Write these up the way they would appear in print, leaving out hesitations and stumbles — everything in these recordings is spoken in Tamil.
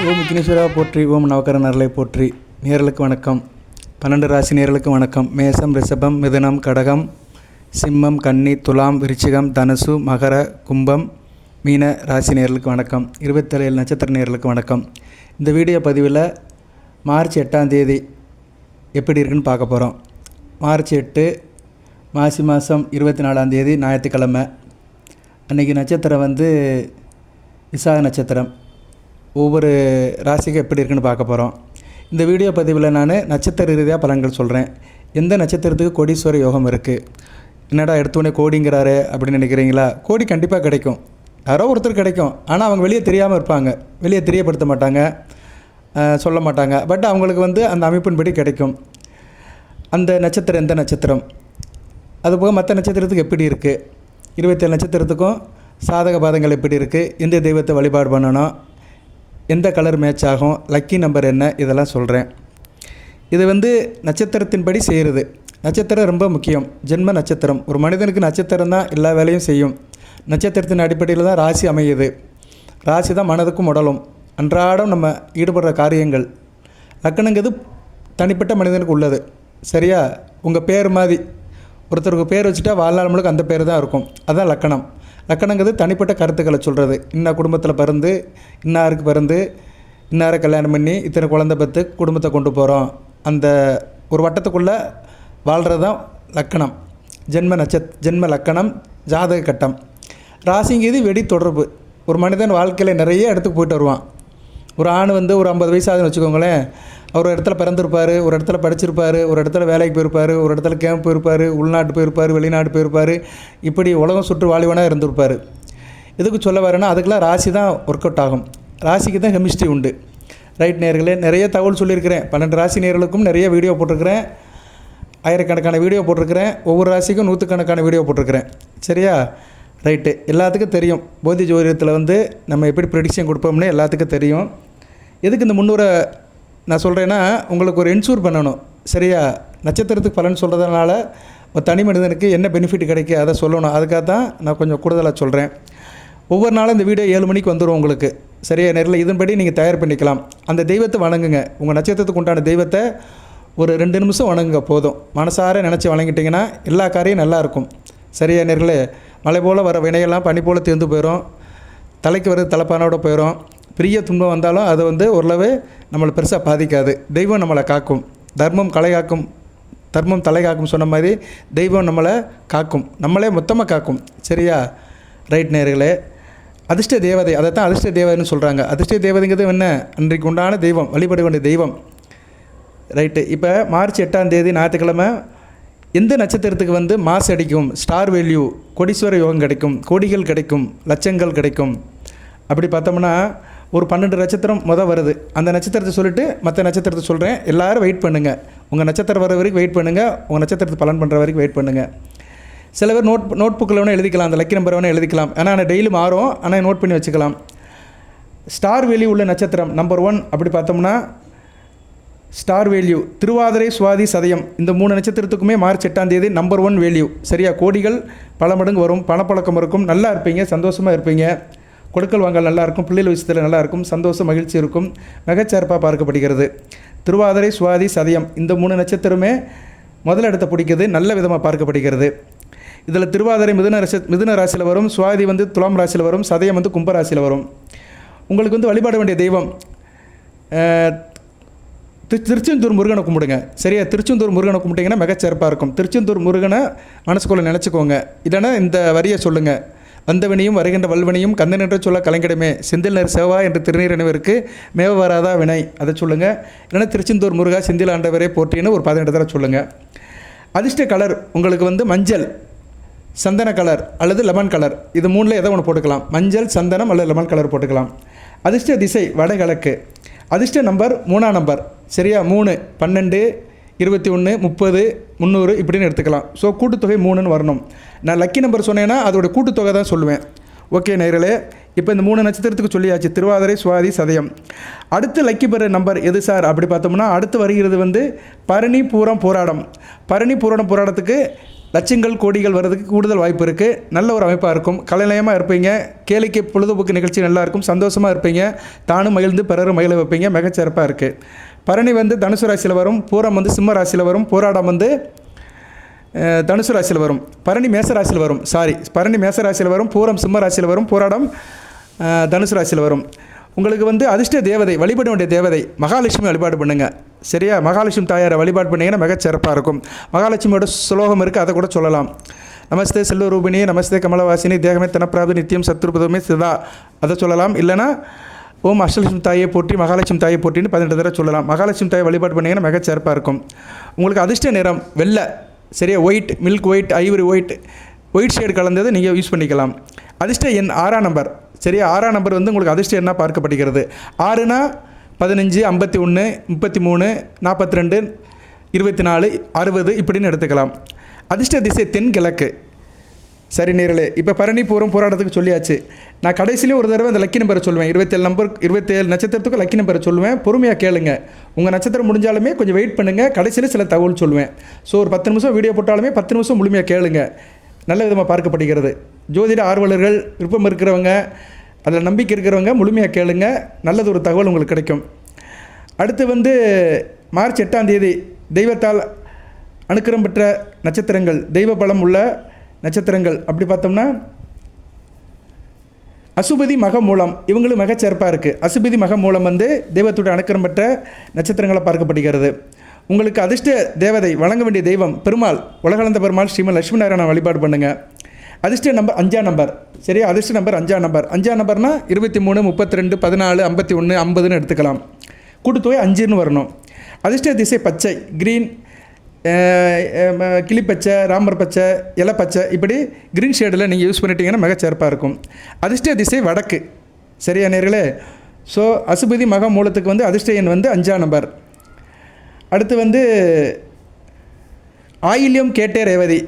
ஓம் விக்னேஸ்வரா போற்றி, ஓம் நவக்கர நரலை போற்றி. நேயர்களுக்கு வணக்கம். 12 ராசி நேயர்களுக்கு வணக்கம். மேசம், ரிஷபம், மிதுனம், கடகம், சிம்மம், கன்னி, துலாம், விருச்சிகம், தனுசு, மகர, கும்பம், மீன ராசி நேயர்களுக்கு வணக்கம். 27 நட்சத்திர நேயர்களுக்கு வணக்கம். இந்த வீடியோ பதிவில் மார்ச் 8ஆம் தேதி எப்படி இருக்குன்னு பார்க்க போகிறோம். மார்ச் 8 மாசி மாதம் 24ஆம் தேதி ஞாயிற்றுக்கிழமை. அன்றைக்கி நட்சத்திரம் விசாக நட்சத்திரம். ஒவ்வொரு ராசிக்கும் எப்படி இருக்குன்னு பார்க்க போகிறோம். இந்த வீடியோ பதிவில் நான் நட்சத்திர ரீதியாக பலன்கள் சொல்கிறேன். எந்த நட்சத்திரத்துக்கு கோடீஸ்வர யோகம் இருக்குது, என்னடா எடுத்தோடனே கோடிங்கிறாரு அப்படின்னு நினைக்கிறீங்களா? கோடி கண்டிப்பாக கிடைக்கும், யாரோ ஒருத்தர் கிடைக்கும். ஆனால் அவங்க வெளியே தெரியாமல் இருப்பாங்க, வெளியே தெரியப்படுத்த மாட்டாங்க, சொல்ல மாட்டாங்க. பட் அவங்களுக்கு அந்த அமைப்பின்படி கிடைக்கும். அந்த நட்சத்திரம் எந்த நட்சத்திரம், அதுபோக மற்ற நட்சத்திரத்துக்கு எப்படி இருக்குது, 27 நட்சத்திரத்துக்கும் சாதக பாதங்கள் எப்படி இருக்குது, எந்த தெய்வத்தை வழிபாடு பண்ணணும், எந்த கலர் மேட்ச் ஆகும், லக்கி நம்பர் என்ன, இதெல்லாம் சொல்கிறேன். இது நட்சத்திரத்தின்படி செய்கிறது. நட்சத்திரம் ரொம்ப முக்கியம். ஜென்ம நட்சத்திரம். ஒரு மனிதனுக்கு நட்சத்திரம் தான் எல்லா வேலையும் செய்யும். நட்சத்திரத்தின் அடிப்படையில் தான் ராசி அமையுது. ராசி தான் மனதுக்கும் உடலும் அன்றாடம் நம்ம ஈடுபடுற காரியங்கள். லக்கணங்கிறது தனிப்பட்ட மனிதனுக்கு உள்ளது. சரியா? உங்கள் பேர் மாதிரி ஒருத்தருக்கு பேர் வச்சுட்டா வாழ்நாள் முழுக்க அந்த பேர் தான் இருக்கும். அதுதான் லக்கணம். லக்கணங்கிறது தனிப்பட்ட கருத்துக்களை சொல்கிறது. இன்ன குடும்பத்தில் பிறந்து, இன்னாருக்கு பிறந்து, இன்னாரை கல்யாணம் பண்ணி, இத்தனை குழந்தை பெற்று குடும்பத்தை கொண்டு போகிறோம். அந்த ஒரு வட்டத்துக்குள்ளே வாழ்கிறது தான் லக்கணம். ஜென்ம லக்கணம், ஜாதக கட்டம். ராசிங்கிறது வெடி தொடர்பு. ஒரு மனிதன் வாழ்க்கையில் நிறைய இடத்துக்கு போயிட்டு வருவான். ஒரு ஆண் ஒரு 50 வயசு ஆகுதுன்னு வச்சுக்கோங்களேன். அவர் ஒரு இடத்துல பிறந்திருப்பார், ஒரு இடத்துல படிச்சிருப்பார், ஒரு இடத்துல வேலைக்கு போயிருப்பார், ஒரு இடத்துல கேம்ப் போயிருப்பார், உள்நாட்டு போயிருப்பார், வெளிநாட்டு போயிருப்பார். இப்படி உலகம் சுற்று வாலிபனாக இருந்திருப்பார். எதுக்கு சொல்ல வரேன்னா, அதுக்கெல்லாம் ராசி தான் ஒர்க் அவுட் ஆகும். ராசிக்கு தான் கெமிஸ்ட்ரி உண்டு. ரைட் நேயர்களே, நிறைய தகவல் சொல்லியிருக்கிறேன். 12 ராசி நேயர்களுக்கும் நிறைய வீடியோ போட்டிருக்கிறேன். ஆயிரக்கணக்கான வீடியோ போட்டிருக்கிறேன். ஒவ்வொரு ராசிக்கும் 100கணக்கான வீடியோ போட்டிருக்கிறேன். சரியா? ரைட்டு. எல்லாத்துக்கும் தெரியும். போதி ஜோதிடத்தில் நம்ம எப்படி ப்ரெடிக்ஷன் கொடுப்போம்னு எல்லாத்துக்கும் தெரியும். எதுக்கு இந்த 300 நான் சொல்கிறேன்னா, உங்களுக்கு ஒரு என்ஷூர் பண்ணணும். சரியா? நட்சத்திரத்துக்கு பலன் சொல்கிறதுனால ஒரு தனி மனிதனுக்கு என்ன பெனிஃபிட் கிடைக்கும் அதை சொல்லணும். அதுக்காக தான் நான் கொஞ்சம் கூடுதலாக சொல்கிறேன். ஒவ்வொரு நாளும் இந்த வீடியோ 7 மணிக்கு வந்துடும் உங்களுக்கு. சரியா? நேரில் இதன்படி நீங்கள் தயார் பண்ணிக்கலாம். அந்த தெய்வத்தை வணங்குங்க. உங்கள் நட்சத்திரத்துக்கு உண்டான தெய்வத்தை ஒரு 2 நிமிஷம் வணங்குங்க போதும். மனசார நினச்சி வணங்கிட்டிங்கன்னா எல்லா காரியம் நல்லாயிருக்கும். சரியா நேரில்? மழை போல் வர வினையெல்லாம் பனி போல் தீர்ந்து போயிடும். தலைக்கு வர தலைப்பானோட போயிடும். பெரிய துன்பம் வந்தாலும் அது ஓரளவு நம்மளை பெருசாக பாதிக்காது. தெய்வம் நம்மளை காக்கும். தர்மம் தலை காக்கும் சொன்ன மாதிரி தெய்வம் நம்மளை காக்கும். நம்மளே மொத்தமாக காக்கும். சரியா? ரைட் நேயர்களே, அதிர்ஷ்ட தேவதை, அதை தான் அதிர்ஷ்ட தேவதைன்னு சொல்கிறாங்க. அதிர்ஷ்ட தேவதைங்கிறது என்ன? அன்றைக்கு உண்டான தெய்வம், வழிபட வேண்டிய தெய்வம். ரைட்டு. இப்போ மார்ச் 8ஆம் தேதி ஞாயிற்றுக்கிழமை எந்த நட்சத்திரத்துக்கு மாஸ் அடிக்கும், ஸ்டார் வேல்யூ, கோடீஸ்வர யோகம் கிடைக்கும், கோடிகள் கிடைக்கும், லட்சங்கள் கிடைக்கும். அப்படி பார்த்தோம்னா ஒரு 12 நட்சத்திரம் வருது. அந்த நட்சத்திரத்தை சொல்லிவிட்டு மற்ற நட்சத்திரத்தை சொல்கிறேன். எல்லோரும் வெயிட் பண்ணுங்கள். உங்கள் நட்சத்திரம் வர வரைக்கும் வெயிட் பண்ணுங்கள். உங்கள் நட்சத்திரத்தை பலன் பண்ணுற வரைக்கும் வெயிட் பண்ணுங்கள். சில பேர் நோட் புக்கில் வேணால் எழுதிக்கலாம், அந்த லக்கி நம்பர் வேணால் எழுதிக்கலாம். ஆனால் டெய்லி மாறும், ஆனால் நோட் பண்ணி வச்சுக்கலாம். ஸ்டார் வேல்யூ உள்ள நட்சத்திரம் நம்பர் 1 அப்படி பார்த்தோம்னா ஸ்டார் வேல்யூ திருவாதிரை, சுவாதி, சதயம். இந்த 3 நட்சத்திரத்துக்குமே மார்ச் 8ஆம் தேதி நம்பர் 1 வேல்யூ. சரியா? கோடிகள் பல மடங்கு வரும், பணப்பழக்கம் இருக்கும், நல்லா இருப்பீங்க, சந்தோஷமாக இருப்பீங்க, கொடுக்கல் வாங்கல் நல்லாயிருக்கும், பிள்ளைகள் விஷயத்தில் நல்லாயிருக்கும், சந்தோஷம் மகிழ்ச்சி இருக்கும், மிகச்சிறப்பாக பார்க்கப்படுகிறது. திருவாதிரை, சுவாதி, சதயம் இந்த 3 நட்சத்திரமே முதல் இடத்தை பிடிக்கிறது, நல்ல விதமாக பார்க்கப்படுகிறது. இதில் திருவாதிரை மிதுன ராசியில் வரும், சுவாதி துலாம் ராசியில் வரும், சதயம் கும்ப ராசியில் வரும். உங்களுக்கு வழிபாட வேண்டிய தெய்வம் திருச்செந்தூர் முருகனை கும்பிடுங்க. சரியா? திருச்செந்தூர் முருகனை கும்பிட்டிங்கன்னா மிகச்சிறப்பாக இருக்கும். திருச்செந்தூர் முருகனை மனசுக்குள்ளே நினச்சிக்கோங்க. இல்லைன்னா இந்த வரியை சொல்லுங்கள். வந்தவினையும் வருகின்ற வல்வினையும் கந்தன் என்று சொல்ல கலைஞடமே, செந்தில் நேர் சேவா என்று திருநீர் அணிவருக்கு மேவ வராதா வினை, அதை சொல்லுங்கள். இல்லைன்னா திருச்செந்தூர் முருகா செந்தில் ஆண்டவரே போற்றின்னு ஒரு 18 தடவை சொல்லுங்கள். அதிர்ஷ்ட கலர் உங்களுக்கு மஞ்சள், சந்தன கலர் அல்லது லெமன் கலர். இது 3ல் எதை ஒன்று போட்டுக்கலாம். மஞ்சள், சந்தனம் அல்லது லெமன் கலர் போட்டுக்கலாம். அதிர்ஷ்ட திசை வடகிழக்கு. அதிர்ஷ்ட நம்பர் 3ஆம் நம்பர். சரியா? 3, 12, 21, 30, 300 இப்படின்னு எடுத்துக்கலாம். ஸோ கூட்டுத்தொகை 3ன்னு வரணும். நான் லக்கி நம்பர் சொன்னேன்னா அதோடய கூட்டுத்தொகை தான் சொல்லுவேன். ஓகே நேயர்களே, இப்போ இந்த 3 நட்சத்திரத்துக்கு சொல்லியாச்சு, திருவாதிரை, சுவாதி, சதயம். அடுத்து லக்கி பெற நம்பர் எது சார் அப்படி பார்த்தோம்னா அடுத்து வருகிறது பரணி, பூரம், போராடம். பரணி, பூரம், போராடத்துக்கு லட்சங்கள் கோடிகள் வர்றதுக்கு கூடுதல் வாய்ப்பு இருக்குது. நல்ல ஒரு அமைப்பாக இருக்கும். கலைநயமாக இருப்பீங்க. கேளிக்கை பொழுதுபோக்கு நிகழ்ச்சி நல்லாயிருக்கும். சந்தோஷமாக இருப்பீங்க. தானும் மகிழ்ந்து பிறரும் மகிழ வைப்பீங்க. மிகச்சிறப்பாக இருக்குது. பரணி வந்து தனுசு ராசியில் வரும். பூரம் வந்து சிம்ம ராசியில் வரும். போராடம் வந்து தனுசு ராசியில் வரும். பரணி மேச ராசியில் வரும். பரணி மேச ராசியில் வரும். பூரம் சிம்ம ராசியில் வரும். போராடம் தனுசு ராசியில் வரும். உங்களுக்கு வந்து அதிர்ஷ்ட தேவதை, வழிபட வேண்டிய தேவதை மகாலட்சுமி வழிபாடு பண்ணுங்கள். சரியா? மகாலட்சுமி தாயாரை வழிபாடு பண்ணிங்கன்னா மிகச்சிறப்பாக இருக்கும். மகாலட்சுமியோட ஸ்லோகம் இருக்குது, அதை கூட சொல்லலாம். நமஸ்தே செல்வரூபிணி, நமஸ்தே கமலவாசினி, தேகமே தனப்பிராப்தி நித்தியம் சத்ருபதமே சிதா, அதை சொல்லலாம். இல்லைனா ஓம் அஷ்டலட்சுமி தாயை போற்றி, மகாலட்சுமி தாயை போற்றின்னு 18 தடவை சொல்லலாம். மகாலட்சுமி தாயை வழிபாடு பண்ணிங்கன்னா மிகச்சிறப்பாக இருக்கும். உங்களுக்கு அதிர்ஷ்ட நிறம் வெள்ளை. சரியா? White, milk white, Ivory white shade கலந்தது நீங்கள் யூஸ் பண்ணிக்கலாம். அதிர்ஷ்ட எண் 6ஆம் நம்பர். சரியா? 6ஆம் நம்பர் வந்து உங்களுக்கு அதிர்ஷ்ட எண்ணாக பார்க்கப்படுகிறது. 6னா 15, 51, 33, 42, 24, 60 இப்படின்னு எடுத்துக்கலாம். அதிர்ஷ்ட திசை தென்கிழக்கு. சரி நேர்களே, இப்போ பரணி பூரம் போராட்டத்துக்கு சொல்லியாச்சு. நான் கடைசியிலே ஒரு தடவை அந்த லக்கி நம்பரை சொல்லுவேன். 27 நட்சத்திரத்துக்கு லக்கி நம்பரை சொல்லுவேன். பொறுமையாக கேளுங்க. உங்கள் நட்சத்திரம் முடிஞ்சாலுமே கொஞ்சம் வெயிட் பண்ணுங்கள். கடைசியில் சில தகவல் சொல்லுவேன். ஸோ ஒரு 10 நிமிஷம் வீடியோ போட்டாலுமே 10 நிமிஷம் முழுமையாக கேளுங்க. நல்ல விதமாக பார்க்கப்படுகிறது. ஜோதிட ஆர்வலர்கள், விருப்பம் இருக்கிறவங்க, அதில் நம்பிக்கை இருக்கிறவங்க முழுமையாக கேளுங்க. நல்லது ஒரு தகவல் உங்களுக்கு கிடைக்கும். அடுத்து வந்து மார்ச் 8ஆம் தேதி தெய்வத்தால் அனுக்கிரம் பெற்ற நட்சத்திரங்கள், தெய்வ பலம் உள்ள நட்சத்திரங்கள் அப்படி பார்த்தோம்னா அசுபதி மக மூலம், இவங்களும் மிகச்சிறப்பாக இருக்குது. அசுபதி மக மூலம் வந்து தெய்வத்துடைய அனுக்கிரம் பெற்ற நட்சத்திரங்களை பார்க்கப்படுகிறது. உங்களுக்கு அதிர்ஷ்ட தேவதை, வழங்க வேண்டிய தெய்வம் பெருமாள், உலகளந்த பெருமாள் ஸ்ரீமன் லட்சுமி நாராயண வழிபாடு பண்ணுங்கள். அதிர்ஷ்ட நம்பர் 5ஆம் நம்பர். சரியா? அதிர்ஷ்ட நம்பர் 5ஆம் நம்பர். 5ஆம் நம்பர்னா 23, 32, 14, 51, 50ன்னு எடுத்துக்கலாம். கூட்டுத்தொகை 5ன்னு வரணும். அதிர்ஷ்ட திசை பச்சை, க்ரீன், கிளிப்பச்சை, ராமர் பச்சை, இலை பச்சை, இப்படி க்ரீன் ஷேடில் நீங்கள் யூஸ் பண்ணிட்டீங்கன்னா மிகச்சிறப்பாக இருக்கும். அதிர்ஷ்ட திசை வடக்கு. சரியா நேர்களே? ஸோ அசுபதி மக மூலத்துக்கு வந்து அதிர்ஷ்ட எண் வந்து 5ஆம் நம்பர். அடுத்து வந்து ஆயில்யம், கேட்டே, ரேவதி,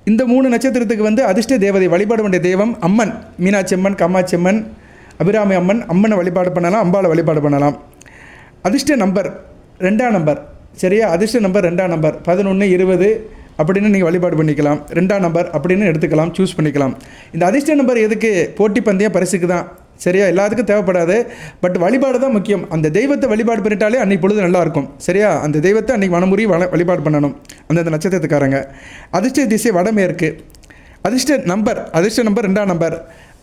இந்த 3 நட்சத்திரத்துக்கு வந்து அதிர்ஷ்ட தேவதை, வழிபாடு வேண்டிய தெய்வம் அம்மன், மீனாட்சி அம்மன், காமாட்சி அம்மன், அபிராமி அம்மன். அம்மனை வழிபாடு பண்ணலாம், அம்பாளை வழிபாடு பண்ணலாம். அதிர்ஷ்ட நம்பர் 2ஆம் நம்பர். சரியா? அதிர்ஷ்ட நம்பர் 2ஆம் நம்பர். 11, 20 அப்படின்னு நீங்கள் வழிபாடு பண்ணிக்கலாம். 2ஆம் நம்பர் அப்படின்னு எடுத்துக்கலாம், சூஸ் பண்ணிக்கலாம். இந்த அதிர்ஷ்ட நம்பர் எதுக்கு? போட்டி பந்தயம் பரிசுக்கு தான். சரியா? எல்லாத்துக்கும் தேவைப்படாது. பட் வழிபாடு தான் முக்கியம். அந்த தெய்வத்தை வழிபாடு பண்ணிட்டாலே அன்றைக்கி பொழுது நல்லாயிருக்கும். சரியா? அந்த தெய்வத்தை அன்றைக்கி மனமுறி வழிபாடு பண்ணணும் அந்தந்த நட்சத்திரத்துக்காரங்க. அதிர்ஷ்ட திசை வடமேற்கு. அதிர்ஷ்ட நம்பர் 2ஆம் நம்பர்.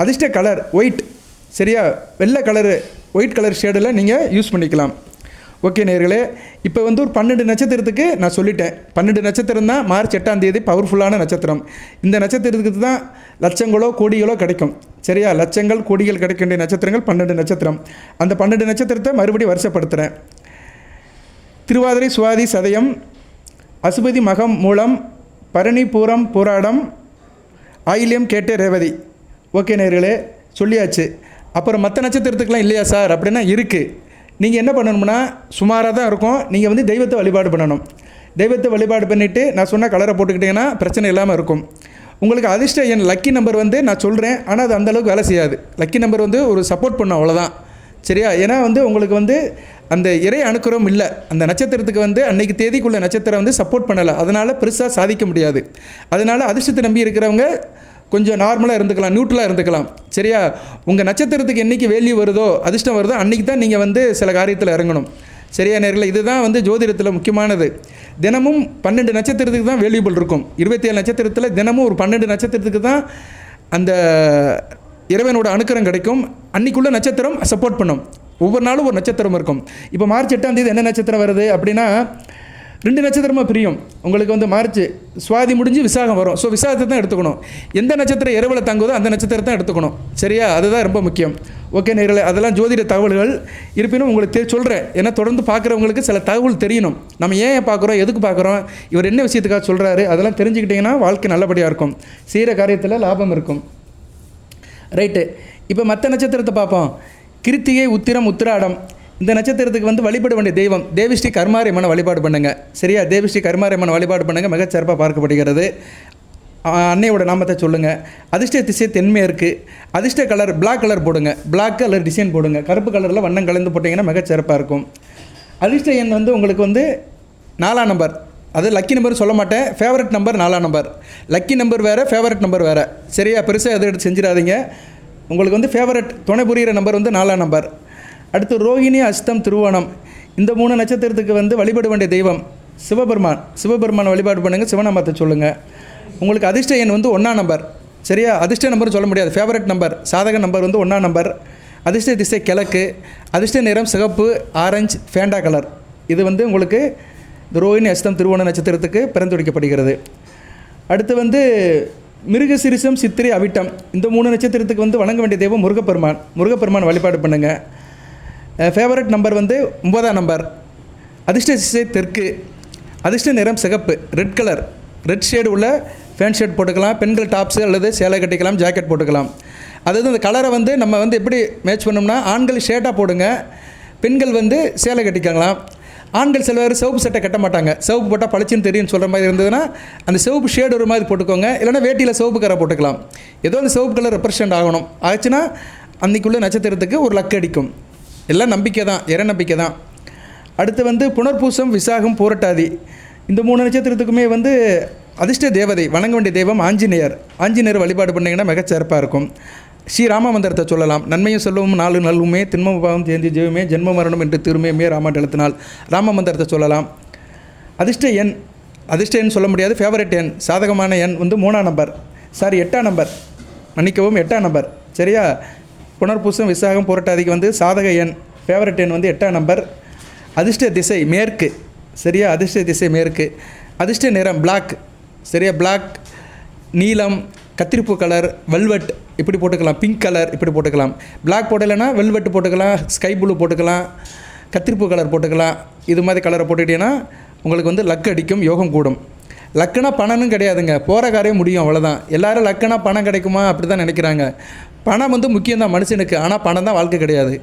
அதிர்ஷ்ட கலர் ஒயிட். சரியா? வெள்ளை கலரு, ஒயிட் கலர் ஷேடில் நீங்கள் யூஸ் பண்ணிக்கலாம். ஓகே நேர்களே, இப்போ வந்து ஒரு 12 நட்சத்திரத்துக்கு நான் சொல்லிட்டேன். 12 நட்சத்திரம் தான் மார்ச் 8ஆம் தேதி பவர்ஃபுல்லான நட்சத்திரம். இந்த நட்சத்திரத்துக்கு தான் லட்சங்களோ கோடிகளோ கிடைக்கும். சரியா? லட்சங்கள் கோடிகள் கிடைக்க வேண்டிய நட்சத்திரங்கள் 12 நட்சத்திரம். அந்த 12 நட்சத்திரத்தை மறுபடியும் வருஷப்படுத்துகிறேன். திருவாதிரை, சுவாதி, சதயம், அசுபதி மகம் மூலம், பரணி பூரம் போராடம், ஆயில்யம், கேட்டே, ரேவதி. ஓகே நேர்களே, சொல்லியாச்சு. அப்புறம் மற்ற நட்சத்திரத்துக்கெலாம் இல்லையா சார் அப்படின்னா இருக்குது. நீங்கள் என்ன பண்ணணும்னா, சுமாராக தான் இருக்கும். நீங்கள் வந்து தெய்வத்தை வழிபாடு பண்ணணும். தெய்வத்தை வழிபாடு பண்ணிவிட்டு நான் சொன்ன கலரை போட்டுக்கிட்டிங்கன்னா பிரச்சனை இல்லாமல் இருக்கும். உங்களுக்கு அதிர்ஷ்ட என் லக்கி நம்பர் வந்து நான் சொல்கிறேன், ஆனால் அது அந்தளவுக்கு வேலை செய்யாது. லக்கி நம்பர் வந்து ஒரு சப்போர்ட் பண்ணும், அவ்வளோதான். சரியா? ஏன்னா வந்து உங்களுக்கு வந்து அந்த இறை அனுக்கிரம் இல்லை. அந்த நட்சத்திரத்துக்கு வந்து அன்றைக்கி தேதிக்குள்ள நட்சத்திரம் வந்து சப்போர்ட் பண்ணலை. அதனால் பெருசாக சாதிக்க முடியாது. அதனால் அதிர்ஷ்டத்தை நம்பி இருக்கிறவங்க கொஞ்சம் நார்மலாக இருந்துக்கலாம், நியூட்ரலாக இருந்துக்கலாம். சரியா? உங்கள் நட்சத்திரத்துக்கு என்றைக்கு வேல்யூ வருதோ, அதிர்ஷ்டம் வருதோ, அன்றைக்கி தான் நீங்கள் வந்து சில காரியத்தில் இறங்கணும். சரியா நேர்களே? இதுதான் வந்து ஜோதிடத்தில் முக்கியமானது. தினமும் 12 நட்சத்திரத்துக்கு தான் வேல்யூபிள் இருக்கும். 27 நட்சத்திரத்தில் தினமும் ஒரு 12 நட்சத்திரத்துக்கு தான் அந்த இறைவனோட அனுக்கிரம் கிடைக்கும். அன்றைக்குள்ள நட்சத்திரம் சப்போர்ட் பண்ணும். ஒவ்வொரு நாளும் ஒரு நட்சத்திரம் இருக்கும். இப்போ மார்ச் 8ஆம் தேதி என்ன நட்சத்திரம் வருது அப்படின்னா 2 நட்சத்திரமாக பிரியும். உங்களுக்கு வந்து மார்ச் சுவாதி முடிஞ்சு விசாகம் வரும். ஸோ விசாகத்தை தான் எடுத்துக்கணும். எந்த நட்சத்திரம் இரவில் தங்குதோ அந்த நட்சத்திரத்தை தான் எடுத்துக்கணும். சரியா? அதுதான் ரொம்ப முக்கியம். ஓகே நேர்களே, அதெல்லாம் ஜோதிட தகவல்கள். இருப்பினும் உங்களுக்கு சொல்கிறேன், ஏன்னா தொடர்ந்து பார்க்குறவங்களுக்கு சில தகவல் தெரியணும். நம்ம ஏன் பார்க்குறோம், எதுக்கு பார்க்குறோம், இவர் என்ன விஷயத்துக்காக சொல்கிறாரு, அதெல்லாம் தெரிஞ்சுக்கிட்டிங்கன்னா வாழ்க்கை நல்லபடியாக இருக்கும். செய்கிற காரியத்தில் லாபம் இருக்கும். ரைட்டு. இப்போ மற்ற நட்சத்திரத்தை பார்ப்போம். கிருத்திகை, உத்திரம், உத்திராடம், இந்த நட்சத்திரத்துக்கு வந்து வழிபட வேண்டிய தெய்வம் தேவிஸ்ரீ கருமாரியம்மனை வழிபாடு பண்ணுங்கள். சரியா? தேவிஸ்ரீ கருமாரியம்மனை வழிபாடு பண்ணுங்கள், மிகச்சிறப்பாக பார்க்கப்படுகிறது. அன்னையோட நாமத்தை சொல்லுங்கள். அதிர்ஷ்ட திசை தென்மேற்கு. அதிர்ஷ்ட கலர் பிளாக் கலர் போடுங்க. பிளாக் கலர் டிசைன் போடுங்க. கருப்பு கலரில் வண்ணம் கலந்து போட்டிங்கன்னா மிகச்சிறப்பாக இருக்கும். அதிர்ஷ்ட எண் வந்து உங்களுக்கு வந்து 4ஆம் நம்பர். அது லக்கி நம்பர் சொல்ல மாட்டேன். ஃபேவரட் நம்பர் 4ஆம் நம்பர். லக்கி நம்பர் வேறு, ஃபேவரட் நம்பர் வேறு. சரியா? பெருசாக எதை எடுத்து செஞ்சிடாதீங்க. உங்களுக்கு வந்து ஃபேவரட் துணை புரிகிற நம்பர் வந்து 4ஆம் நம்பர். அடுத்து ரோஹிணி, அஸ்தம், திருவோணம் இந்த 3 நட்சத்திரத்துக்கு வந்து வழிபட வேண்டிய தெய்வம் சிவபெருமான் வழிபாடு பண்ணுங்கள். சிவநாமத்தை சொல்லுங்கள். உங்களுக்கு அதிர்ஷ்ட எண் வந்து 1ஆம் நம்பர். சரியா? அதிர்ஷ்ட நம்பர் சொல்ல முடியாது. ஃபேவரட் நம்பர் சாதக நம்பர் வந்து 1ஆம் நம்பர். அதிர்ஷ்ட திசை கிழக்கு. அதிர்ஷ்ட நிறம் சிகப்பு, ஆரஞ்சு, ஃபேண்டா கலர். இது வந்து உங்களுக்கு இந்த ரோஹிணி, அஸ்தம், திருவோண நட்சத்திரத்துக்கு பிறந்துடிக்கப்படுகிறது. அடுத்து வந்து மிருகசிரிசம், சித்திரை, அவிட்டம் இந்த 3 நட்சத்திரத்துக்கு வந்து வணங்க வேண்டிய தெய்வம் முருகப்பெருமான் வழிபாடு பண்ணுங்கள். ஃபேவரட் நம்பர் வந்து 9ஆம் நம்பர். அதிர்ஷ்ட திசை தெற்கு. அதிர்ஷ்ட நிறம் சிகப்பு, ரெட் கலர், ரெட் ஷேடு உள்ள பேண்ட் ஷர்ட் போட்டுக்கலாம். பெண்கள் டாப்ஸு அல்லது சேலை கட்டிக்கலாம், ஜாக்கெட் போட்டுக்கலாம். அதாவது அந்த கலரை வந்து நம்ம வந்து எப்படி மேட்ச் பண்ணோம்னா, ஆண்கள் ஷேட்டாக போடுங்க, பெண்கள் வந்து சேலை கட்டிக்கலாம். ஆண்கள் சில பேர் சிவப்பு சட்டை கட்ட மாட்டாங்க. சிவப்பு போட்டால் பளிச்சுன்னு தெரியும்னு சொல்கிற மாதிரி இருந்ததுன்னா அந்த சிவப்பு ஷேடு ஒரு மாதிரி போட்டுக்கோங்க. இல்லைனா வேட்டியில் சிவப்பு கரை போட்டுக்கலாம். ஏதோ அந்த சிவப்பு கலர் ரெப்ரசன்ட் ஆகணும். ஆச்சுன்னா அன்றைக்குள்ள நட்சத்திரத்துக்கு ஒரு லக் அடிக்கும். எல்லாம் நம்பிக்கை தான், இறை நம்பிக்கை தான். அடுத்து வந்து புனர்பூசம், விசாகம், பூரட்டாதி இந்த 3 நட்சத்திரத்துக்குமே வந்து அதிர்ஷ்ட தேவதை வணங்க வேண்டிய தெய்வம் ஆஞ்சநேயர் வழிபாடு பண்ணிங்கன்னா மிகச்சிறப்பாக இருக்கும். ஸ்ரீராம மந்திரத்தை சொல்லலாம். நன்மையும் செல்வமும் 4 நல்வுமே, திண்ம பாவம் தேந்தி ஜெயமே, ஜென்ம மரணம் என்று திருமையுமே ராமண்டலத்தினால் ராம மந்திரத்தை சொல்லலாம். அதிர்ஷ்ட எண் சொல்ல முடியாது. ஃபேவரட் எண் சாதகமான எண் வந்து 3ஆம் நம்பர். 8ஆம் நம்பர். மன்னிக்கவும், 8ஆம் நம்பர். சரியா? புனர்பூசம், விசாகம், புரட்டாதிக்கு வந்து சாதக எண், ஃபேவரட் எண் வந்து 8ஆம் நம்பர். அதிர்ஷ்ட திசை மேற்கு. சரியா? அதிர்ஷ்ட திசை மேற்கு. அதிர்ஷ்ட நிறம் பிளாக். சரியா? பிளாக், நீலம், கத்திரிப்பூ கலர், வெல்வெட் இப்படி போட்டுக்கலாம். பிங்க் கலர் இப்படி போட்டுக்கலாம். பிளாக் போடலைன்னா வெல்வெட் போட்டுக்கலாம், ஸ்கை ப்ளூ போட்டுக்கலாம், கத்திரிப்பூ கலர் போட்டுக்கலாம். இது மாதிரி கலரை போட்டுக்கிட்டீங்கன்னா உங்களுக்கு வந்து லக் அடிக்கும், யோகம் கூடும். லக்குனா பணம்னு கிடையாதுங்க, போகிற காரியம் முடியும், அவ்வளோதான். எல்லோரும் லக்குனா பணம் கிடைக்குமா அப்படி தான் நினைக்கிறாங்க. பணம் வந்து முக்கியம்தான் மனுஷனுக்கு, ஆனால் பணம் தான் வாழ்க்கை கிடையாது.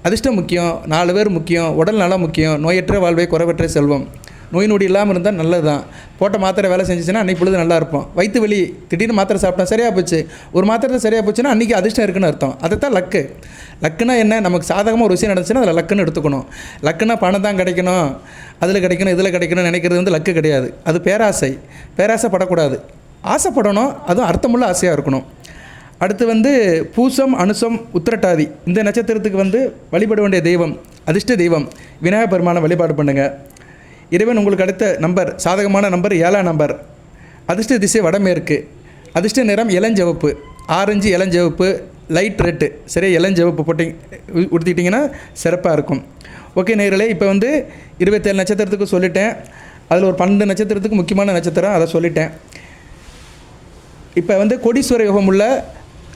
அதிர்ஷ்டம் முக்கியம், 4 பேர் முக்கியம், உடல் நலம் முக்கியம், நோயற்ற வாழ்வை குறைவற்ற செல்வம். நோய் நொடி இல்லாமல் இருந்தால் நல்லது தான். போட்ட மாத்திரை வேலை செஞ்சிச்சுன்னா அன்றைக்கி பொழுது நல்லா இருப்போம். வயிற்று வலி திடீர்னு மாத்திரை சாப்பிட்டா சரியாக போச்சு, ஒரு மாத்திரை சரியாக போச்சுன்னா அன்றைக்கி அதிர்ஷ்டம் இருக்குன்னு அர்த்தம். அதுதான் லக்குனா என்ன? நமக்கு சாதகமாக ஒரு விஷயம் நடந்துச்சுன்னா அதில் லக்குன்னு எடுத்துக்கணும். லக்குனா பணம் தான் கிடைக்கணும், அதில் கிடைக்கணும், இதில் கிடைக்கணும்னு நினைக்கிறது வந்து லக்கு கிடையாது. அது பேராசைப்படக்கூடாது. ஆசைப்படணும், அதுவும் அர்த்தமுள்ள ஆசையாக இருக்கணும். அடுத்து வந்து பூசம், அனுசம், உத்திரட்டாதி இந்த நட்சத்திரத்துக்கு வந்து வழிபட வேண்டிய தெய்வம் அதிர்ஷ்ட தெய்வம் விநாயகர் பெருமானை வழிபாடு பண்ணுங்கள். இறைவன் உங்களுக்கு அடுத்த நம்பர் சாதகமான நம்பர் 7ஆம் நம்பர். அதிர்ஷ்ட திசை வடமேற்கு. அதிர்ஷ்ட நிறம் இளஞ்சிவப்பு, ஆரஞ்சு, இளஞ்சிவப்பு, லைட் ரெட்டு. சரியா? இளஞ்சிவப்பு உடுத்திட்டிங்கன்னா சிறப்பாக இருக்கும். ஓகே நேயர்களே, இப்போ வந்து 27 நட்சத்திரத்துக்கு சொல்லிட்டேன். அதில் ஒரு 12 நட்சத்திரத்துக்கு முக்கியமான நட்சத்திரம் அதை சொல்லிட்டேன். இப்போ வந்து கோடீஸ்வர யோகம் உள்ள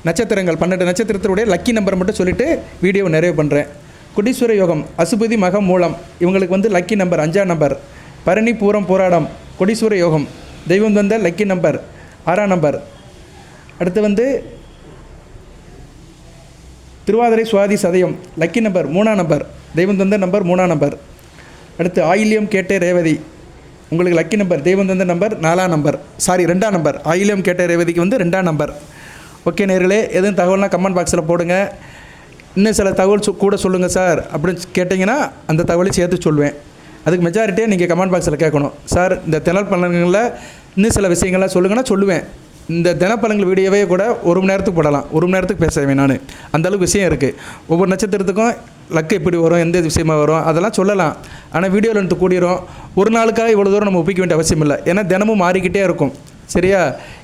நட்சத்திரங்கள் 12 நட்சத்திரத்தினுடைய லக்கி நம்பரை மட்டும் சொல்லிவிட்டு வீடியோவை நிறைவு பண்ணுறேன். கோடீஸ்வர யோகம் அசுபதி, மகம், மூலம் இவங்களுக்கு வந்து லக்கி நம்பர் 5ஆம் நம்பர். பரணி, பூரம், போராடம் கோடீஸ்வர யோகம். தெய்வம் வந்த லக்கி நம்பர் 6ஆம் நம்பர். அடுத்து வந்து திருவாதிரை, சுவாதி, சதயம் லக்கி நம்பர் 3ஆம் நம்பர். தெய்வம் தந்த நம்பர் 3ஆம் நம்பர். அடுத்து ஆயில்யம், கேட்டை, ரேவதி உங்களுக்கு லக்கி நம்பர். தெய்வம் தந்த நம்பர் 4ஆம் நம்பர். 2ஆம் நம்பர். ஆயில்யம், கேட்டை, ரேவதிக்கு வந்து 2ஆம் நம்பர். ஓகே நேயர்களே, எதுவும் தகவல்னா கமெண்ட் பாக்ஸில் போடுங்க. இன்னும் சில தகவல் கூட சொல்லுங்கள் சார் அப்படின்னு கேட்டிங்கன்னா அந்த தகவலையும் சேர்த்து சொல்லுவேன். அதுக்கு மெஜாரிட்டியாக நீங்கள் கமெண்ட் பாக்ஸில் கேட்கணும். சார் இந்த தினப்பலன்களில் இன்னும் சில விஷயங்கள்லாம் சொல்லுங்கன்னா சொல்லுவேன். இந்த தினப்பலன்கள் வீடியோவே கூட 1 மணி நேரத்துக்கு போடலாம், 1 மணி நேரத்துக்கு பேசுவேன் நான். அந்தளவுக்கு விஷயம் இருக்குது. ஒவ்வொரு நட்சத்திரத்துக்கும் லக்கு எப்படி வரும், எந்த விஷயமாக வரும் அதெல்லாம் சொல்லலாம். ஆனால் வீடியோவில் இருந்து கூடிரும். ஒரு நாளுக்காக இவ்வளோ தூரம் நம்ம ஒப்பிக்க வேண்டிய அவசியம் இல்லை. ஏன்னா தினமும் மாறிக்கிட்டே இருக்கும். சரியா?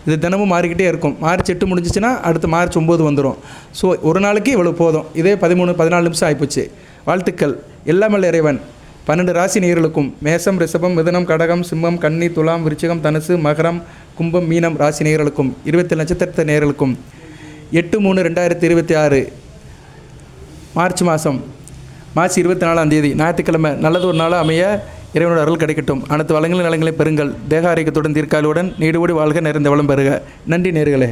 இது தினமும் மாறிக்கிட்டே இருக்கும். மார்ச் 8 முடிஞ்சிச்சுன்னா அடுத்து மார்ச் 9 வந்துடும். ஸோ ஒரு நாளைக்கு இவ்வளோ போதும். இதே 13-14 நிமிஷம் ஆகிப்போச்சு. வாழ்த்துக்கள். எல்லாமல்ல இறைவன் 12 ராசி நேயர்களுக்கும் மேசம், ரிஷபம், மிதுனம், கடகம், சிம்மம், கன்னி, துலாம், விருச்சிகம், தனுசு, மகரம், கும்பம், மீனம் ராசி நேயர்களுக்கும் 27 நட்சத்திர நேயர்களுக்கும் 8/3/2026 மார்ச் மாதம் மார்ச் 24ஆம் தேதி ஞாயிற்றுக்கிழமை நல்லது ஒரு நாளாக அமைய இறைவனோட அருள் கிடைக்கட்டும். அனைத்து வளங்களின் நலங்களை பெறுங்கள். தேக ஆரோக்கியத்துடன் தீர்க்காலுடன் நீடுவோடி வாழ்க, நிறைந்த வளம் பெறுக. நன்றி நேயர்களே.